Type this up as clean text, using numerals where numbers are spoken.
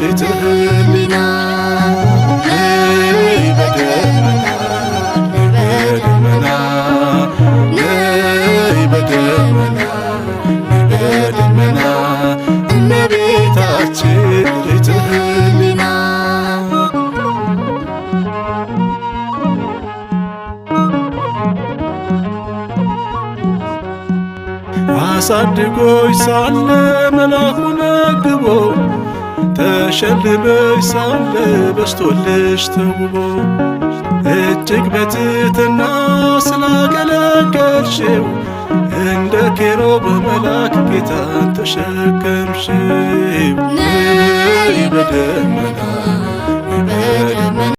ሕሊና ነይ በደመና ነይ በደመና በደመና እመቤታችን ቤተ ሕሊና አሳድጎሽ ሳለ መልአኩ መግቦ ተሸልመሽ ሳለ በስቶልሽ ተውቦ እጅግ በትሕትና ስላገለገልሽው እንደ ኬሩብ መልአክ ጌታን ተሸከምሽው። ነይ በደመና